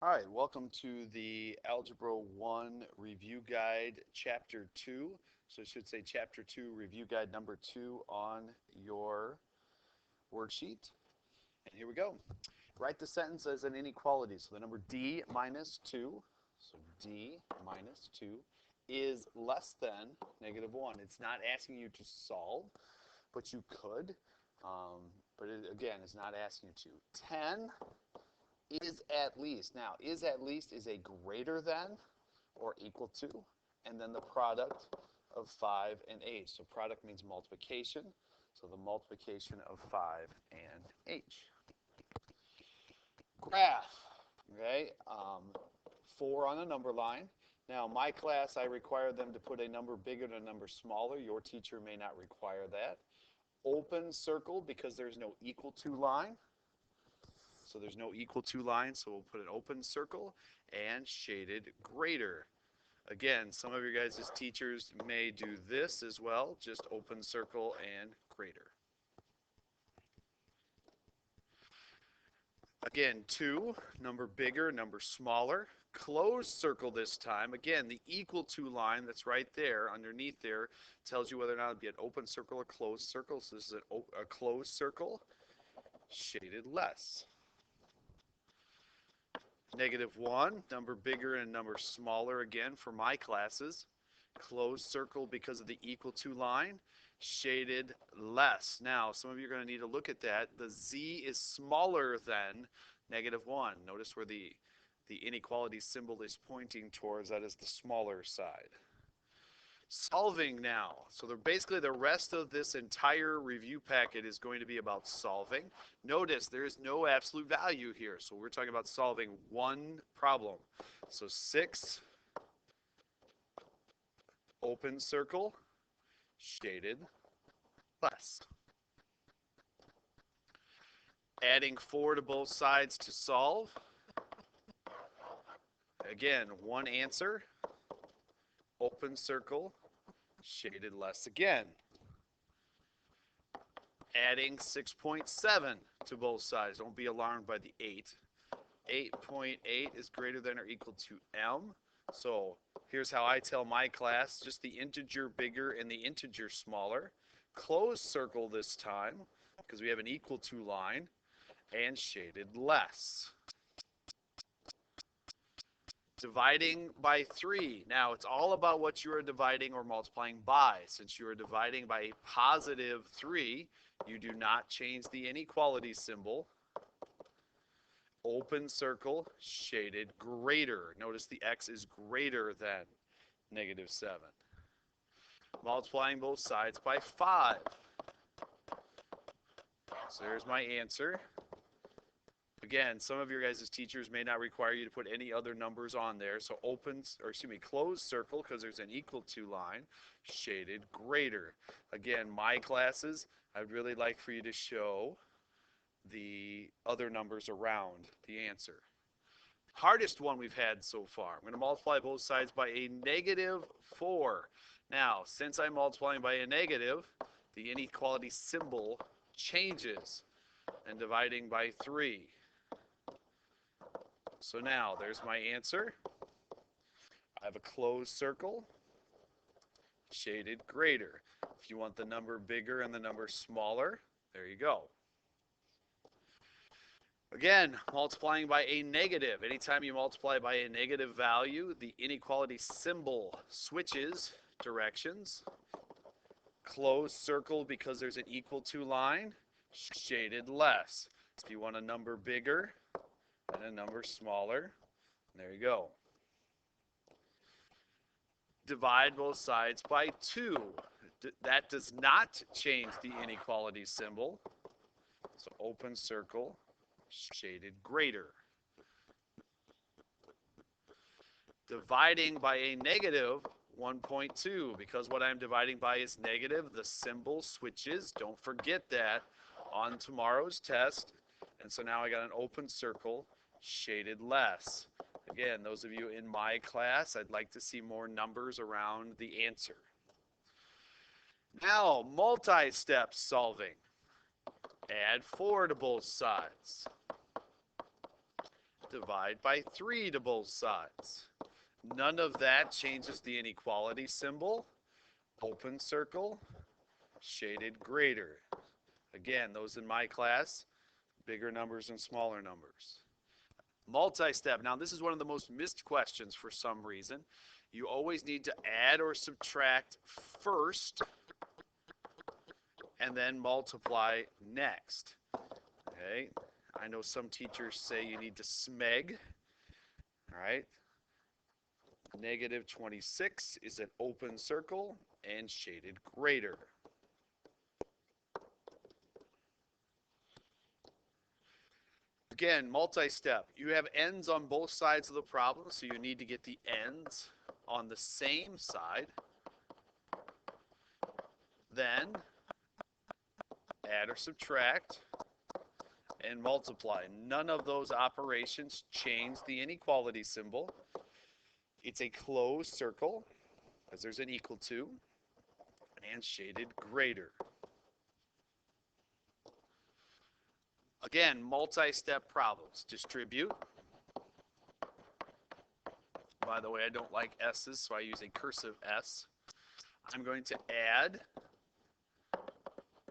All right, welcome to the Algebra 1 Review Guide, Chapter 2. So I should say Chapter 2, Review Guide number 2 on your worksheet. And here we go. Write the sentence as an inequality. So the number d minus 2, so d minus 2 is less than negative 1. It's not asking you to solve, but you could. But it, again, it's not asking you to. 10 is at least. Now, is at least is a greater than or equal to, and then the product of 5 and 8. So product means multiplication. So the multiplication of 5 and 8. Graph, okay? 4 on a number line. Now, my class, I require them to put a number bigger than a number smaller. Your teacher may not require that. Open circle because there's no equal to line. So there's no equal to line, so we'll put an open circle and shaded greater. Again, some of your guys' teachers may do this as well, just open circle and greater. Again, 2, number bigger, number smaller. Closed circle this time. Again, the equal to line that's right there underneath there tells you whether or not it'll be an open circle or closed circle. So this is a closed circle, shaded less. -1, number bigger and number smaller again for my classes. Closed circle because of the equal to line, shaded less. Now, some of you are going to need to look at that. The z is smaller than -1. Notice where the inequality symbol is pointing towards, that is the smaller side. Solving now. So basically the rest of this entire review packet is going to be about solving. Notice there is no absolute value here. So we're talking about solving one problem. So 6, open circle, shaded less. Adding 4 to both sides to solve. Again, one answer, open circle, shaded less again. Adding 6.7 to both sides. Don't be alarmed by the 8. 8.8 is greater than or equal to m. So here's how I tell my class, just the integer bigger and the integer smaller. Closed circle this time, because we have an equal to line, and shaded less. Dividing by 3. Now, it's all about what you are dividing or multiplying by. Since you are dividing by a positive 3, you do not change the inequality symbol. Open circle, shaded greater. Notice the x is greater than -7. Multiplying both sides by 5. So there's my answer. Again, some of your guys' teachers may not require you to put any other numbers on there. So closed circle, because there's an equal to line, shaded greater. Again, my classes, I'd really like for you to show the other numbers around the answer. Hardest one we've had so far. I'm going to multiply both sides by a -4. Now, since I'm multiplying by a negative, the inequality symbol changes, and dividing by 3. So now, there's my answer. I have a closed circle, shaded greater. If you want the number bigger and the number smaller, there you go. Again, multiplying by a negative. Anytime you multiply by a negative value, the inequality symbol switches directions. Closed circle because there's an equal to line, shaded less. If you want a number bigger and a number smaller, there you go. Divide both sides by 2. That does not change the inequality symbol. So open circle, shaded greater. Dividing by a -1.2, because what I'm dividing by is negative, the symbol switches. Don't forget that on tomorrow's test. And so now I got an open circle, shaded less. Again, those of you in my class, I'd like to see more numbers around the answer. Now, multi-step solving. Add 4 to both sides. divide by 3 to both sides. None of that changes the inequality symbol. Open circle, shaded greater. Again, those in my class, bigger numbers and smaller numbers. Multi-step. Now, this is one of the most missed questions for some reason. You always need to add or subtract first and then multiply next. Okay, I know some teachers say you need to smeg. All right, negative 26 is an open circle and shaded greater. Again, multi-step. You have ends on both sides of the problem, so you need to get the ends on the same side. Then add or subtract and multiply. None of those operations change the inequality symbol. It's a closed circle, as there's an equal to, and shaded greater. Again, multi-step problems. Distribute. By the way, I don't like S's, so I use a cursive S. I'm going to add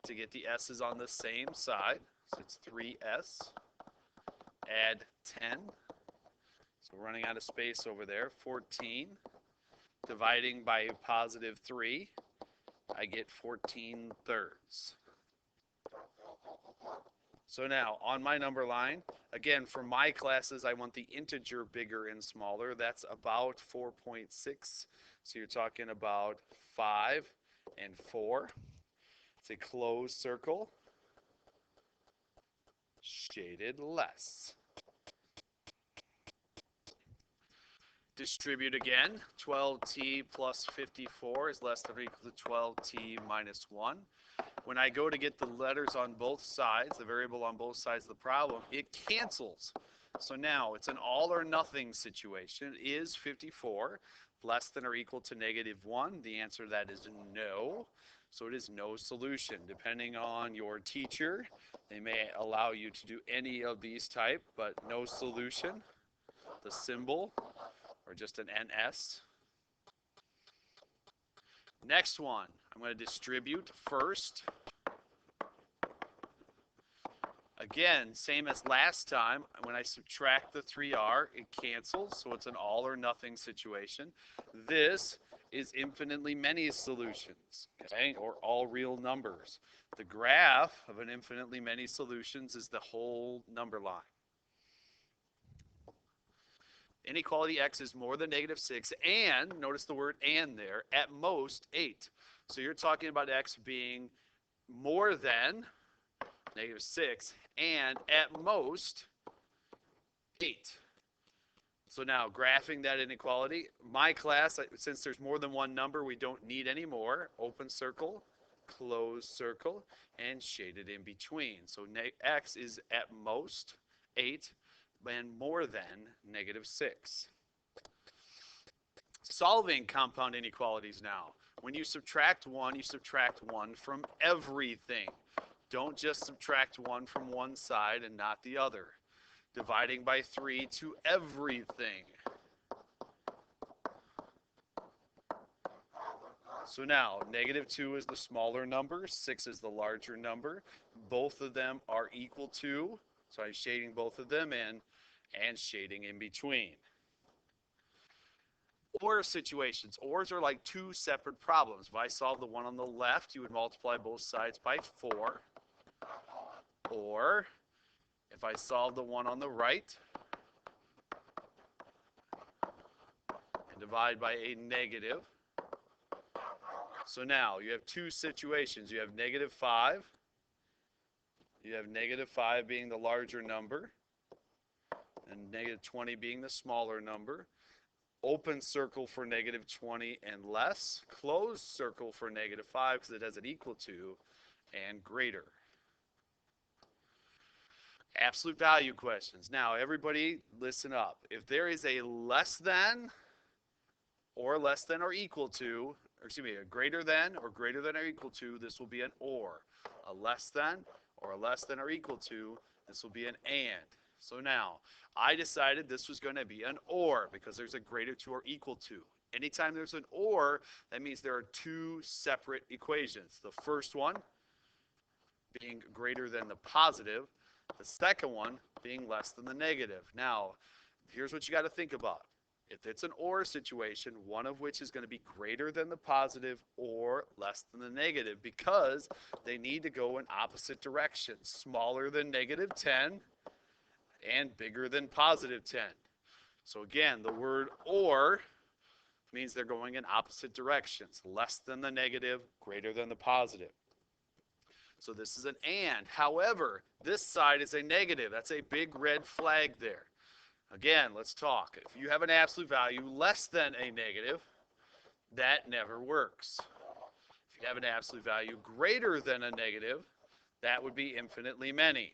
to get the S's on the same side. So it's 3S. Add 10. So running out of space over there. 14. Dividing by positive 3, I get 14 thirds. So now, on my number line, again, for my classes, I want the integer bigger and smaller. That's about 4.6. So you're talking about 5 and 4. It's a closed circle, shaded less. Distribute again. 12t plus 54 is less than or equal to 12t minus 1. When I go to get the letters on both sides, the variable on both sides of the problem, it cancels. So now it's an all or nothing situation. Is 54 less than or equal to negative 1? The answer to that is no. So it is no solution. Depending on your teacher, they may allow you to do any of these type, but no solution. The symbol, or just an NS. Next one, I'm going to distribute first. Again, same as last time. When I subtract the 3r, it cancels, so it's an all or nothing situation. This is infinitely many solutions, okay, or all real numbers. The graph of an infinitely many solutions is the whole number line. Inequality x is more than negative 6, and, notice the word and there, at most 8. So you're talking about x being more than negative 6, and at most 8. So now, graphing that inequality, my class, since there's more than one number, we don't need any more. Open circle, closed circle, and shaded in between. So x is at most 8, and more than negative 6. Solving compound inequalities now. When you subtract 1, you subtract 1 from everything. Don't just subtract 1 from one side and not the other. Dividing by 3 to everything. So now, negative 2 is the smaller number, 6 is the larger number. Both of them are equal to, so I'm shading both of them in and shading in between. Or situations. Ors are like two separate problems. If I solve the one on the left, you would multiply both sides by 4. Or if I solve the one on the right and divide by a negative. So now you have two situations. You have negative 5. You have negative 5 being the larger number and negative 20 being the smaller number. Open circle for negative 20 and less. Closed circle for negative 5 because it has an equal to and greater. Absolute value questions. Now, everybody listen up. If there is a less than or equal to, or excuse me, a greater than or equal to, this will be an or. A less than or equal to, this will be an and. So now, I decided this was going to be an or because there's a greater to or equal to. Anytime there's an or, that means there are two separate equations. The first one being greater than the positive, the second one being less than the negative. Now, here's what you got to think about. If it's an or situation, one of which is going to be greater than the positive or less than the negative because they need to go in opposite directions. Smaller than negative 10 and bigger than positive 10. So again, the word or means they're going in opposite directions. Less than the negative, greater than the positive. So this is an and. However, this side is a negative. That's a big red flag there. Again, let's talk. If you have an absolute value less than a negative, that never works. If you have an absolute value greater than a negative, that would be infinitely many.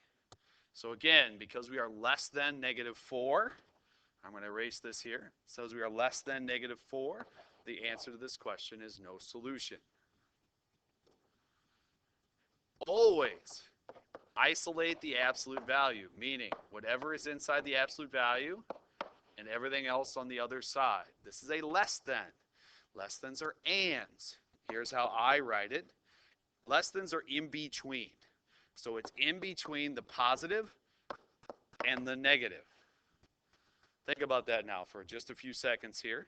So again, because we are less than negative 4, I'm going to erase this here. It says we are less than negative 4. The answer to this question is no solution. Always isolate the absolute value, meaning whatever is inside the absolute value and everything else on the other side. This is a less than. Less thans are ands. Here's how I write it. Less thans are in between. So it's in between the positive and the negative. Think about that now for just a few seconds here.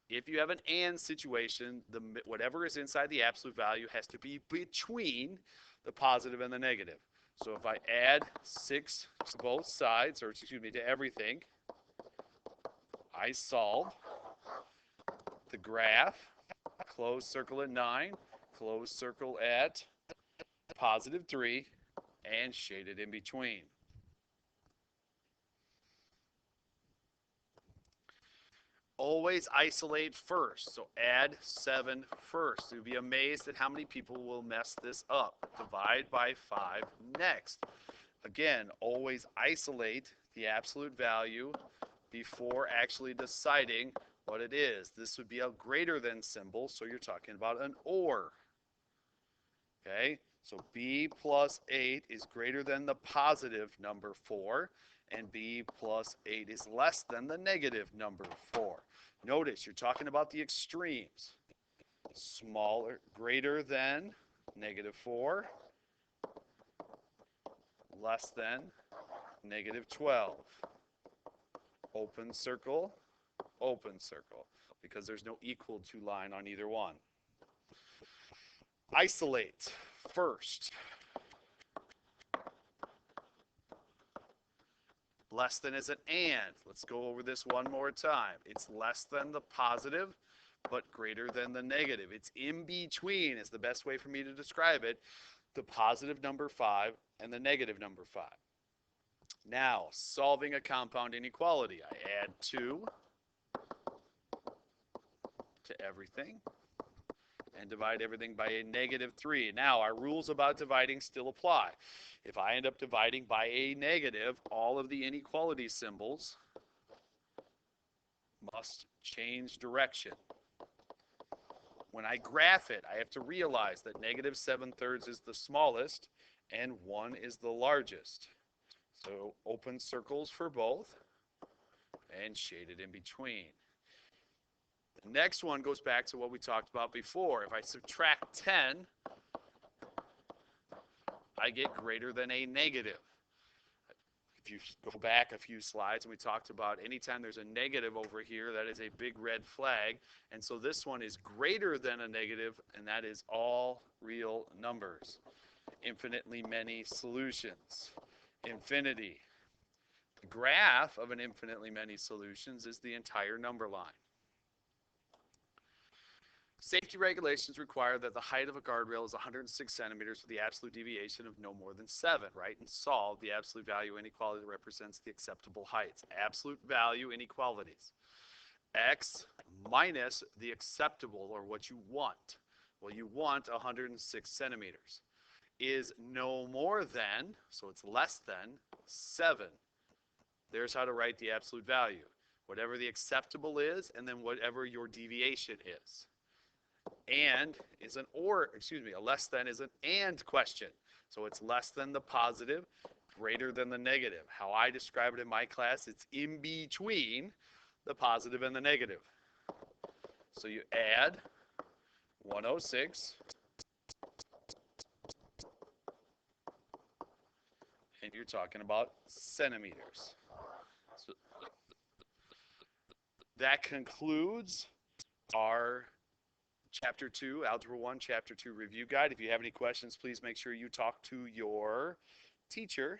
If you have an and situation, whatever is inside the absolute value has to be between the positive and the negative. So if I add 6 to both sides, or excuse me, to everything, I solve the graph, closed circle at 9, closed circle at positive 3, and shaded in between. Always isolate first. So add 7 first. You'll be amazed at how many people will mess this up. Divide by 5 next. Again, always isolate the absolute value before actually deciding what it is. This would be a greater than symbol, so you're talking about an or. Okay, so b plus 8 is greater than the positive number 4, and b plus 8 is less than the negative number 4. Notice you're talking about the extremes. Smaller, greater than negative 4, less than negative 12. Open circle, because there's no equal to line on either one. Isolate first. Less than is an and. Let's go over this one more time. It's less than the positive, but greater than the negative. It's in between is the best way for me to describe it. The positive number 5 and the negative number 5. Now, solving a compound inequality. I add 2 to everything and divide everything by a negative 3. Now, our rules about dividing still apply. If I end up dividing by a negative, all of the inequality symbols must change direction. When I graph it, I have to realize that negative 7/3 is the smallest and 1 is the largest. So open circles for both and shaded in between. The next one goes back to what we talked about before. If I subtract 10, I get greater than a negative. If you go back a few slides, and we talked about anytime there's a negative over here, that is a big red flag. And so this one is greater than a negative, and that is all real numbers. Infinitely many solutions. Infinity. The graph of an infinitely many solutions is the entire number line. Safety regulations require that the height of a guardrail is 106 centimeters with the absolute deviation of no more than 7, right? And solve the absolute value inequality that represents the acceptable heights. Absolute value inequalities. X minus the acceptable, or what you want. Well, you want 106 centimeters. Is no more than, so it's less than, 7. There's how to write the absolute value. Whatever the acceptable is, and then whatever your deviation is. And is an or, excuse me, a less than is an and question. So it's less than the positive greater than the negative. How I describe it in my class, it's in between the positive and the negative. So you add 106, and you're talking about centimeters. So that concludes our Chapter 2, Algebra 1, Chapter 2 review guide. If you have any questions, please make sure you talk to your teacher